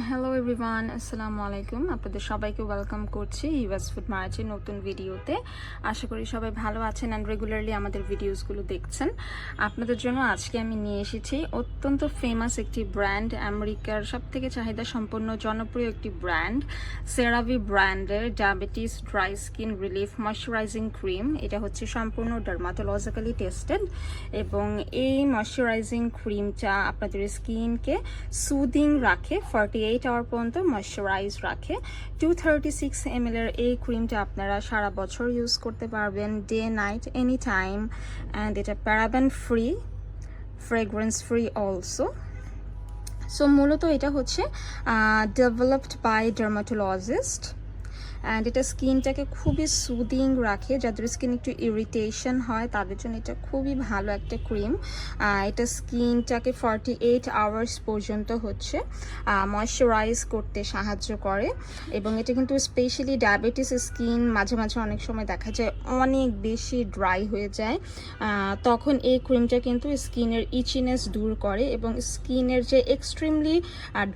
Hello everyone, আসসালামু আলাইকুম। আপনাদের সবাইকে ওয়েলকাম করছি ইউএস ফুড মার্টের নতুন ভিডিওতে। আশা করি সবাই ভালো আছেন অ্যান্ড রেগুলারলি আমাদের ভিডিওসগুলো দেখছেন। আপনাদের জন্য আজকে আমি নিয়ে এসেছি অত্যন্ত ফেমাস একটি ব্র্যান্ড, আমেরিকার সবথেকে চাহিদা সম্পন্ন জনপ্রিয় একটি ব্র্যান্ড, সেরাভি ব্র্যান্ডের diabetes dry skin relief moisturising cream. এটা হচ্ছে সম্পূর্ণ ডার্মাটোলজিক্যালি টেস্টেড এবং এই ময়শ্চারাইজিং ক্রিমটা আপনাদের স্কিনকে সুদিং রাখে, 48 আওয়ার পর্যন্ত ময়শ্চারাইজ রাখে। 236 ml এর এই ক্রিমটা আপনারা সারা বছর ইউজ করতে পারবেন, day night any time, and এটা paraben free, fragrance free also. So মূলত এটা হচ্ছে ডেভেলপড বাই ডার্মাটোলজিস্ট অ্যান্ড এটা স্কিনটাকে খুবই সুদিং রাখে। যাদের স্কিন একটু ইরিটেশন হয় তাদের জন্য এটা খুবই ভালো একটা ক্রিম। এটা স্কিনটাকে 48 আওয়ার্স পর্যন্ত হচ্ছে ময়শ্চারাইজ করতে সাহায্য করে এবং এটা কিন্তু স্পেশালি ডায়াবেটিস স্কিন মাঝে মাঝে অনেক সময় দেখা যায় অনেক বেশি ড্রাই হয়ে যায়, তখন এই ক্রিমটা কিন্তু স্কিনের ইচিনেস দূর করে এবং স্কিনের যে এক্সট্রিমলি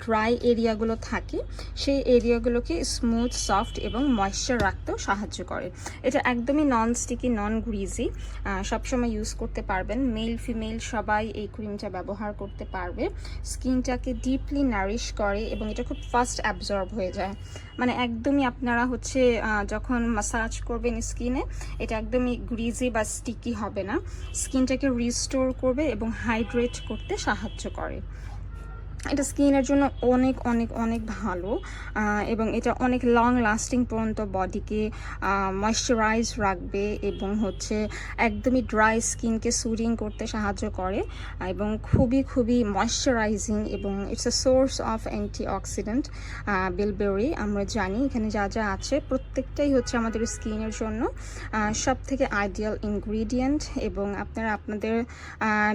ড্রাই এরিয়াগুলো থাকে সেই এরিয়াগুলোকে স্মুথ, সফট এবং ময়েশ্চার রাখতেও সাহায্য করে। এটা একদমই নন স্টিকি, নন গ্রিজি, সবসময় ইউজ করতে পারবেন। মেল ফিমেল সবাই এই ক্রিমটা ব্যবহার করতে পারবে। স্কিনটাকে ডিপলি নারিশ করে এবং এটা খুব ফাস্ট অ্যাবজর্ব হয়ে যায়। মানে একদমই আপনারা হচ্ছে যখন মাসাজ করবেন স্কিনে, এটা একদমই গ্রিজি বা স্টিকি হবে না। স্কিনটাকে রিস্টোর করবে এবং হাইড্রেট করতে সাহায্য করে। এটা স্কিনের জন্য অনেক অনেক অনেক ভালো এবং এটা অনেক লং লাস্টিং পর্যন্ত বডিকে ময়শ্চারাইজ রাখবে এবং হচ্ছে একদমই ড্রাই স্কিনকে সুদিং করতে সাহায্য করে এবং খুবই খুবই ময়শ্চারাইজিং এবং it's a source of antioxidant. Bilberry আমরা জানি এখানে যা যা আছে প্রত্যেকটাই হচ্ছে আমাদের স্কিনের জন্য সব থেকে আইডিয়াল ইনগ্রিডিয়েন্ট এবং আপনারা আপনাদের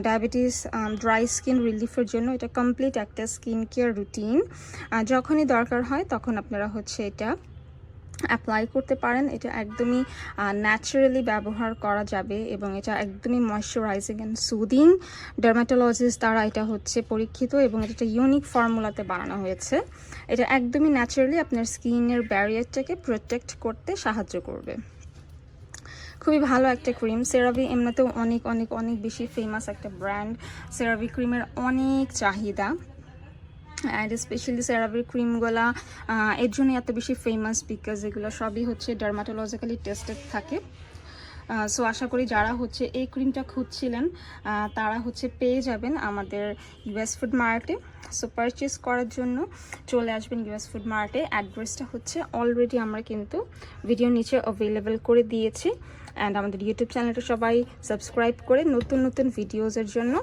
ডায়াবেটিস ড্রাই স্কিন রিলিফের জন্য এটা কমপ্লিট একটা স্কিন কেয়ার রুটিন। যখনই দরকার হয় তখন আপনারা হচ্ছে এটা অ্যাপ্লাই করতে পারেন। এটা একদমই ন্যাচারালি ব্যবহার করা যাবে এবং এটা একদমই ময়শ্চারাইজিং অ্যান্ড সুদিং। ডার্মাটোলজিস্ট দ্বারা এটা হচ্ছে পরীক্ষিত এবং এটা একটা ইউনিক ফর্মুলাতে বানানো হয়েছে। এটা একদমই ন্যাচারালি আপনার স্কিনের ব্যারিয়ারটাকে প্রোটেক্ট করতে সাহায্য করবে। খুবই ভালো একটা ক্রিম। সেরাভি এমনিতেও অনেক অনেক অনেক বেশি ফেমাস একটা ব্র্যান্ড। সেরাভি ক্রিমের অনেক চাহিদা অ্যান্ড স্পেশালি সেরাভির ক্রিমগুলা এর জন্য এত বেশি ফেমাস বিকজ এগুলো সবই হচ্ছে ডার্মাটোলজিক্যালি টেস্টেড থাকে। সো আশা করি যারা হচ্ছে এই ক্রিমটা খুঁজছিলেন তারা হচ্ছে পেয়ে যাবেন আমাদের ইউএস ফুড মার্টে। সো পারচেস করার জন্য চলে আসবেন ইউএস ফুড মার্টে। অ্যাড্রেসটা হচ্ছে অলরেডি আমরা কিন্তু ভিডিও নিচে অ্যাভেলেবেল করে দিয়েছি অ্যান্ড আমাদের ইউটিউব চ্যানেলটা সবাই সাবস্ক্রাইব করে নতুন নতুন ভিডিওসের জন্য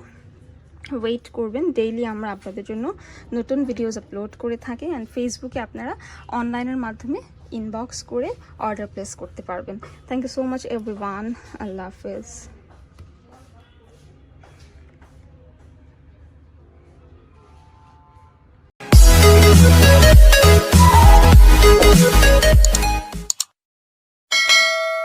ওয়েট করবেন। ডেইলি আমরা আপনাদের জন্য নতুন ভিডিওস আপলোড করে থাকি অ্যান্ড ফেসবুকে আপনারা অনলাইনের মাধ্যমে ইনবক্স করে অর্ডার প্লেস করতে পারবেন। Thank you so much everyone. Allah হাফেজ।